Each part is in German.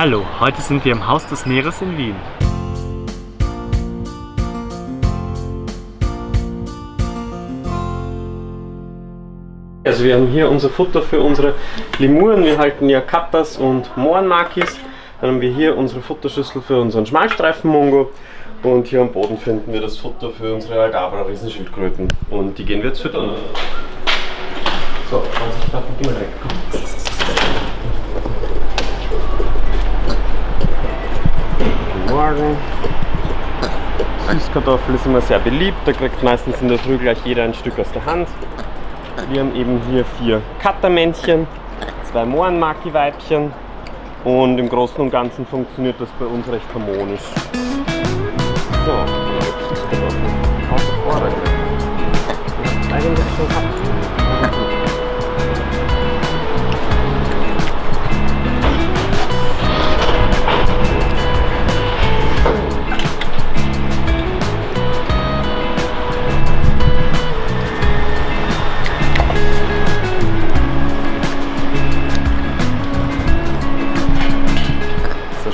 Hallo, heute sind wir im Haus des Meeres in Wien. Also wir haben hier unser Futter für unsere Lemuren. Wir halten ja Katas und Mohrenmakis. Dann haben wir hier unsere Futterschüssel für unseren Schmalstreifen-Mungo. Und hier am Boden finden wir das Futter für unsere Aldabra-Riesenschildkröten. Und die gehen wir jetzt füttern. So, geh mal weg. Guten Morgen. Süßkartoffel ist immer sehr beliebt. Da kriegt meistens in der Früh gleich jeder ein Stück aus der Hand. Wir haben eben hier 4 Katermännchen, 2 Mohrenmaki-Weibchen und im Großen und Ganzen funktioniert das bei uns recht harmonisch. So, Süßkartoffel. Außer Vordergrund. Eigentlich schon gehabt.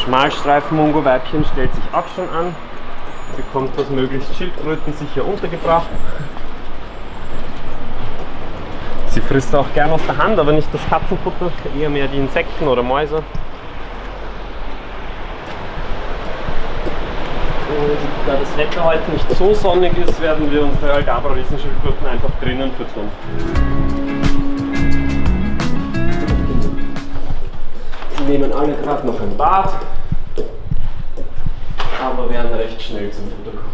Schmalstreifen-Mungo-Weibchen stellt sich auch schon an, bekommt was möglichst schildkrötensicher untergebracht. Sie frisst auch gern aus der Hand, aber nicht das Katzenfutter, eher mehr die Insekten oder Mäuse. Und da das Wetter heute nicht so sonnig ist, werden wir unsere Aldabra-Riesenschildkröten einfach drinnen füttern. Sie nehmen alle gerade noch ein Bad, aber werden recht schnell zum Futter kommen.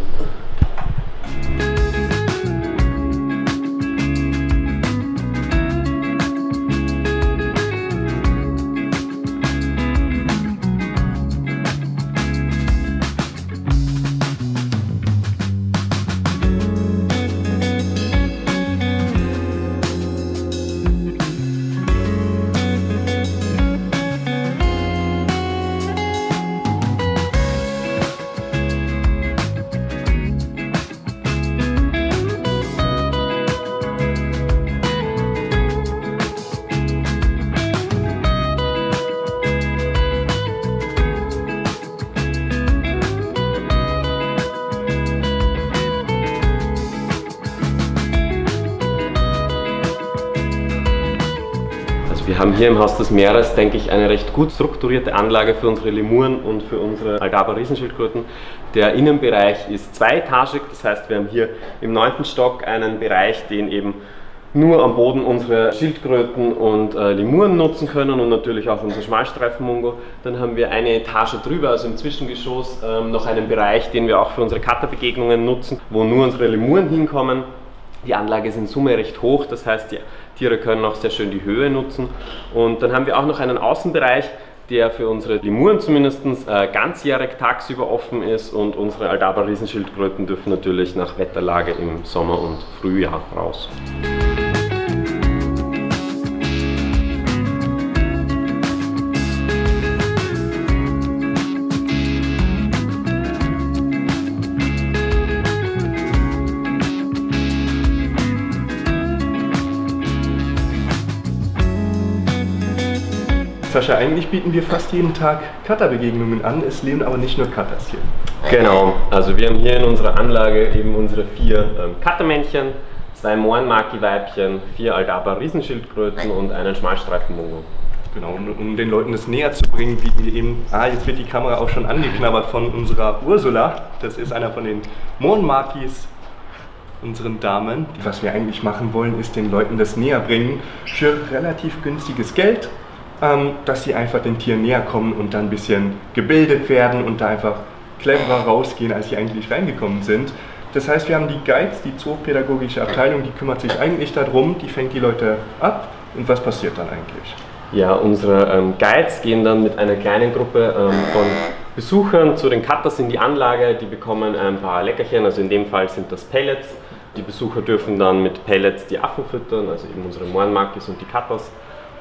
Wir haben hier im Haus des Meeres, denke ich, eine recht gut strukturierte Anlage für unsere Lemuren und für unsere Aldabra-Riesenschildkröten. Der Innenbereich ist zweietagig, das heißt, wir haben hier im 9. Stock einen Bereich, den eben nur am Boden unsere Schildkröten und Lemuren nutzen können und natürlich auch unser Schmalstreifen-Mungo. Dann haben wir eine Etage drüber, also im Zwischengeschoss, noch einen Bereich, den wir auch für unsere Katerbegegnungen nutzen, wo nur unsere Lemuren hinkommen. Die Anlage ist in Summe recht hoch, das heißt, die Tiere können auch sehr schön die Höhe nutzen. Und dann haben wir auch noch einen Außenbereich, der für unsere Lemuren zumindest ganzjährig tagsüber offen ist, und unsere Aldabra-Riesenschildkröten dürfen natürlich nach Wetterlage im Sommer und Frühjahr raus. Sascha, eigentlich bieten wir fast jeden Tag Katerbegegnungen an, es leben aber nicht nur Katas hier. Genau, also wir haben hier in unserer Anlage eben unsere 4 Katermännchen, 2 Mohrenmaki-Weibchen, 4 Aldabra-Riesenschildkröten und einen Schmalstreifen-Mungo. Genau, und um den Leuten das näher zu bringen, bieten wir eben, jetzt wird die Kamera auch schon angeknabbert von unserer Ursula, das ist einer von den Mohrenmakis, unseren Damen. Was wir eigentlich machen wollen, ist den Leuten das näher bringen für relativ günstiges Geld, dass sie einfach den Tieren näher kommen und dann ein bisschen gebildet werden und da einfach cleverer rausgehen, als sie eigentlich reingekommen sind. Das heißt, wir haben die Guides, die zoopädagogische Abteilung, die kümmert sich eigentlich darum, die fängt die Leute ab. Und was passiert dann eigentlich? Ja, unsere Guides gehen dann mit einer kleinen Gruppe von Besuchern zu den Katas in die Anlage. Die bekommen ein paar Leckerchen, also in dem Fall sind das Pellets. Die Besucher dürfen dann mit Pellets die Affen füttern, also eben unsere Mohrenmakis und die Katas.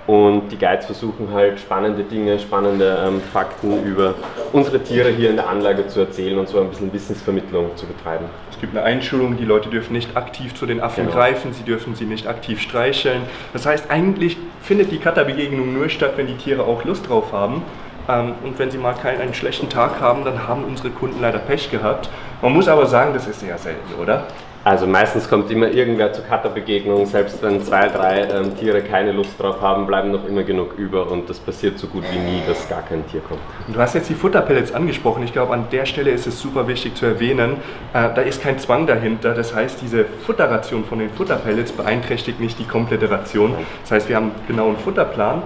Und die Guides versuchen halt spannende Dinge, spannende Fakten über unsere Tiere hier in der Anlage zu erzählen und so ein bisschen Wissensvermittlung zu betreiben. Es gibt eine Einschulung, die Leute dürfen nicht aktiv zu den Affen greifen, sie dürfen sie nicht aktiv streicheln. Das heißt, eigentlich findet die Katerbegegnung nur statt, wenn die Tiere auch Lust drauf haben. Und wenn sie mal einen schlechten Tag haben, dann haben unsere Kunden leider Pech gehabt. Man muss aber sagen, das ist sehr selten, oder? Also meistens kommt immer irgendwer zur Cutterbegegnung, selbst wenn 2, 3 Tiere keine Lust drauf haben, bleiben noch immer genug über und das passiert so gut wie nie, dass gar kein Tier kommt. Und du hast jetzt die Futterpellets angesprochen, ich glaube an der Stelle ist es super wichtig zu erwähnen, da ist kein Zwang dahinter, das heißt diese Futterration von den Futterpellets beeinträchtigt nicht die komplette Ration. Das heißt wir haben genau einen Futterplan.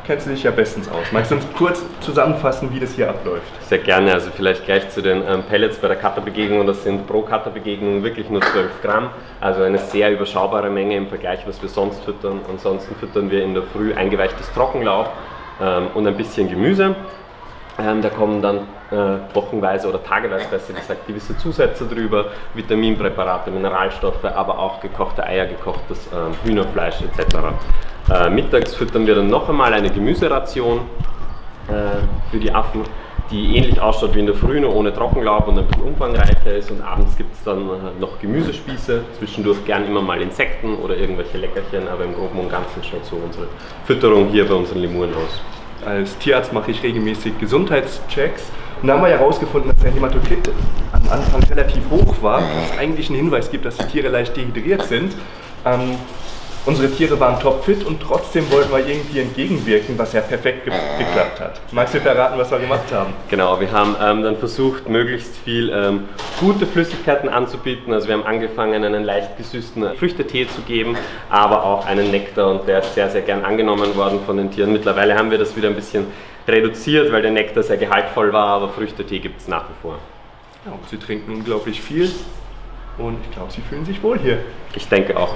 Kennst du dich ja bestens aus. Magst du uns kurz zusammenfassen, wie das hier abläuft? Sehr gerne, also vielleicht gleich zu den Pellets bei der Cutterbegegnung. Das sind pro Cutterbegegnung wirklich nur 12 Gramm, also eine sehr überschaubare Menge im Vergleich, was wir sonst füttern. Ansonsten füttern wir in der Früh eingeweichtes Trockenlauch und ein bisschen Gemüse. Da kommen dann wochenweise oder tageweise, besser gesagt, gewisse Zusätze drüber, Vitaminpräparate, Mineralstoffe, aber auch gekochte Eier, gekochtes Hühnerfleisch etc. Mittags füttern wir dann noch einmal eine Gemüseration für die Affen, die ähnlich ausschaut wie in der Früh, nur ohne Trockenlaub und ein bisschen umfangreicher ist. Und abends gibt es dann noch Gemüsespieße, zwischendurch gern immer mal Insekten oder irgendwelche Leckerchen, aber im Groben und Ganzen schaut so unsere Fütterung hier bei unseren Lemuren aus. Als Tierarzt mache ich regelmäßig Gesundheitschecks und da haben wir ja herausgefunden, dass der Hämatokrit am Anfang relativ hoch war, was eigentlich einen Hinweis gibt, dass die Tiere leicht dehydriert sind. Unsere Tiere waren topfit und trotzdem wollten wir irgendwie entgegenwirken, was ja perfekt geklappt hat. Magst du verraten, was wir gemacht haben? Genau, wir haben dann versucht, möglichst viel gute Flüssigkeiten anzubieten. Also wir haben angefangen, einen leicht gesüßten Früchtetee zu geben, aber auch einen Nektar und der ist sehr, sehr gern angenommen worden von den Tieren. Mittlerweile haben wir das wieder ein bisschen reduziert, weil der Nektar sehr gehaltvoll war, aber Früchtetee gibt es nach wie vor. Ja, und sie trinken unglaublich viel und ich glaube, sie fühlen sich wohl hier. Ich denke auch.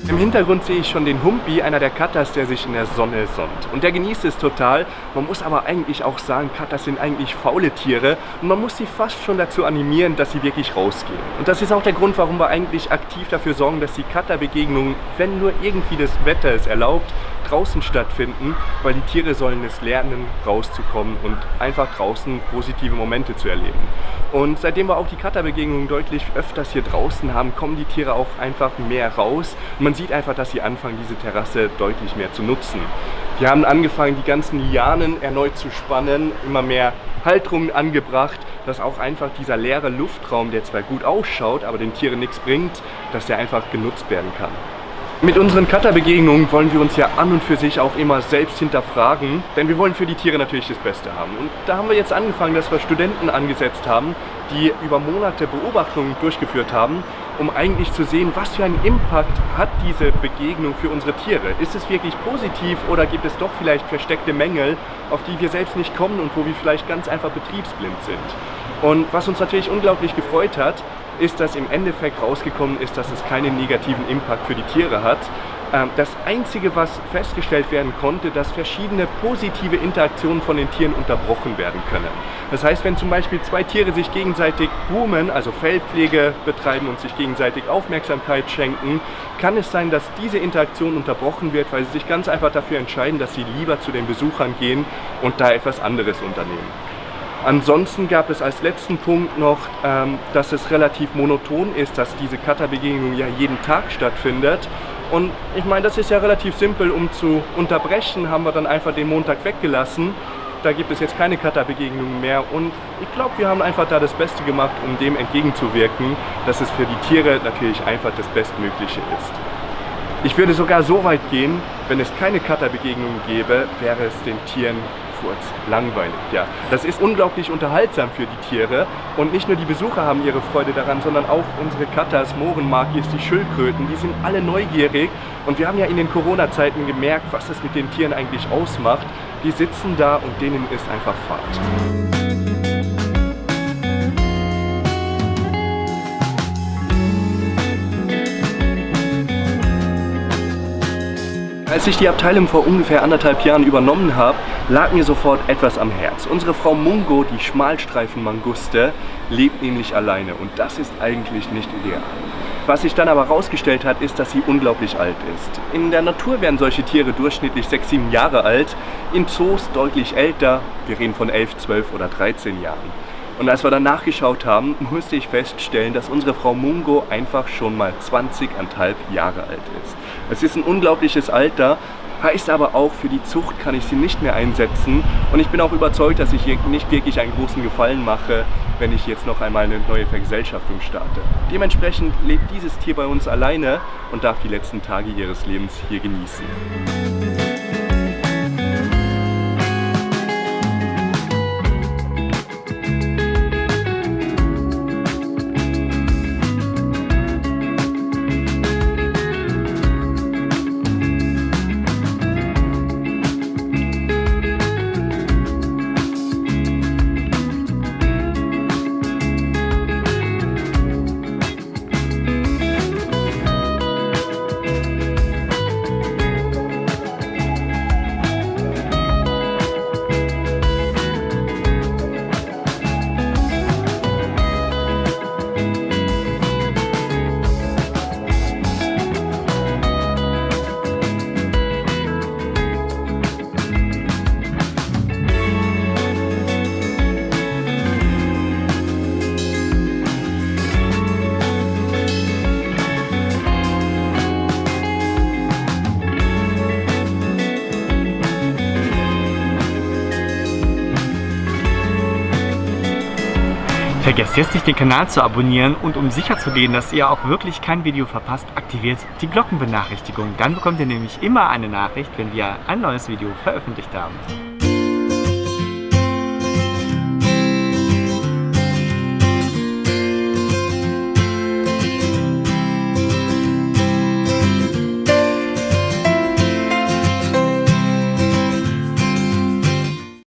Im Hintergrund sehe ich schon den Humpi, einer der Cutters, der sich in der Sonne sonnt. Und der genießt es total. Man muss aber eigentlich auch sagen, Cutters sind eigentlich faule Tiere und man muss sie fast schon dazu animieren, dass sie wirklich rausgehen. Und das ist auch der Grund, warum wir eigentlich aktiv dafür sorgen, dass die Cutterbegegnungen, wenn nur irgendwie das Wetter es erlaubt, draußen stattfinden, weil die Tiere sollen es lernen, rauszukommen und einfach draußen positive Momente zu erleben. Und seitdem wir auch die Cutterbegegnungen deutlich öfters hier draußen haben, kommen die Tiere auch einfach mehr raus. Und man sieht einfach, dass sie anfangen, diese Terrasse deutlich mehr zu nutzen. Wir haben angefangen, die ganzen Lianen erneut zu spannen, immer mehr Halterungen angebracht, dass auch einfach dieser leere Luftraum, der zwar gut ausschaut, aber den Tieren nichts bringt, dass der einfach genutzt werden kann. Mit unseren Cutterbegegnungen wollen wir uns ja an und für sich auch immer selbst hinterfragen, denn wir wollen für die Tiere natürlich das Beste haben. Und da haben wir jetzt angefangen, dass wir Studenten angesetzt haben, die über Monate Beobachtungen durchgeführt haben, um eigentlich zu sehen, was für einen Impact hat diese Begegnung für unsere Tiere. Ist es wirklich positiv oder gibt es doch vielleicht versteckte Mängel, auf die wir selbst nicht kommen und wo wir vielleicht ganz einfach betriebsblind sind. Und was uns natürlich unglaublich gefreut hat, ist, dass im Endeffekt rausgekommen ist, dass es keinen negativen Impact für die Tiere hat. Das Einzige, was festgestellt werden konnte, dass verschiedene positive Interaktionen von den Tieren unterbrochen werden können. Das heißt, wenn zum Beispiel 2 Tiere sich gegenseitig groomen, also Fellpflege betreiben und sich gegenseitig Aufmerksamkeit schenken, kann es sein, dass diese Interaktion unterbrochen wird, weil sie sich ganz einfach dafür entscheiden, dass sie lieber zu den Besuchern gehen und da etwas anderes unternehmen. Ansonsten gab es als letzten Punkt noch, dass es relativ monoton ist, dass diese Cutterbegegnung ja jeden Tag stattfindet. Und ich meine, das ist ja relativ simpel, um zu unterbrechen, haben wir dann einfach den Montag weggelassen. Da gibt es jetzt keine Cutterbegegnungen mehr und ich glaube, wir haben einfach da das Beste gemacht, um dem entgegenzuwirken, dass es für die Tiere natürlich einfach das Bestmögliche ist. Ich würde sogar so weit gehen, wenn es keine Cutterbegegnungen gäbe, wäre es den Tieren langweilig. Ja. Das ist unglaublich unterhaltsam für die Tiere und nicht nur die Besucher haben ihre Freude daran, sondern auch unsere Cutters, Mohrenmakis, die Schildkröten, die sind alle neugierig und wir haben ja in den Corona-Zeiten gemerkt, was es mit den Tieren eigentlich ausmacht. Die sitzen da und denen ist einfach Fahrt. Als ich die Abteilung vor ungefähr 1,5 Jahren übernommen habe, lag mir sofort etwas am Herz. Unsere Frau Mungo, die Schmalstreifen-Manguste, lebt nämlich alleine und das ist eigentlich nicht ideal. Was sich dann aber herausgestellt hat, ist, dass sie unglaublich alt ist. In der Natur werden solche Tiere durchschnittlich 6, 7 Jahre alt, in Zoos deutlich älter, wir reden von 11, 12 oder 13 Jahren. Und als wir dann nachgeschaut haben, musste ich feststellen, dass unsere Frau Mungo einfach schon mal 20,5 Jahre alt ist. Es ist ein unglaubliches Alter, heißt aber auch, für die Zucht kann ich sie nicht mehr einsetzen. Und ich bin auch überzeugt, dass ich hier nicht wirklich einen großen Gefallen mache, wenn ich jetzt noch einmal eine neue Vergesellschaftung starte. Dementsprechend lebt dieses Tier bei uns alleine und darf die letzten Tage ihres Lebens hier genießen. Vergesst jetzt nicht, den Kanal zu abonnieren und um sicher zu gehen, dass ihr auch wirklich kein Video verpasst, aktiviert die Glockenbenachrichtigung. Dann bekommt ihr nämlich immer eine Nachricht, wenn wir ein neues Video veröffentlicht haben.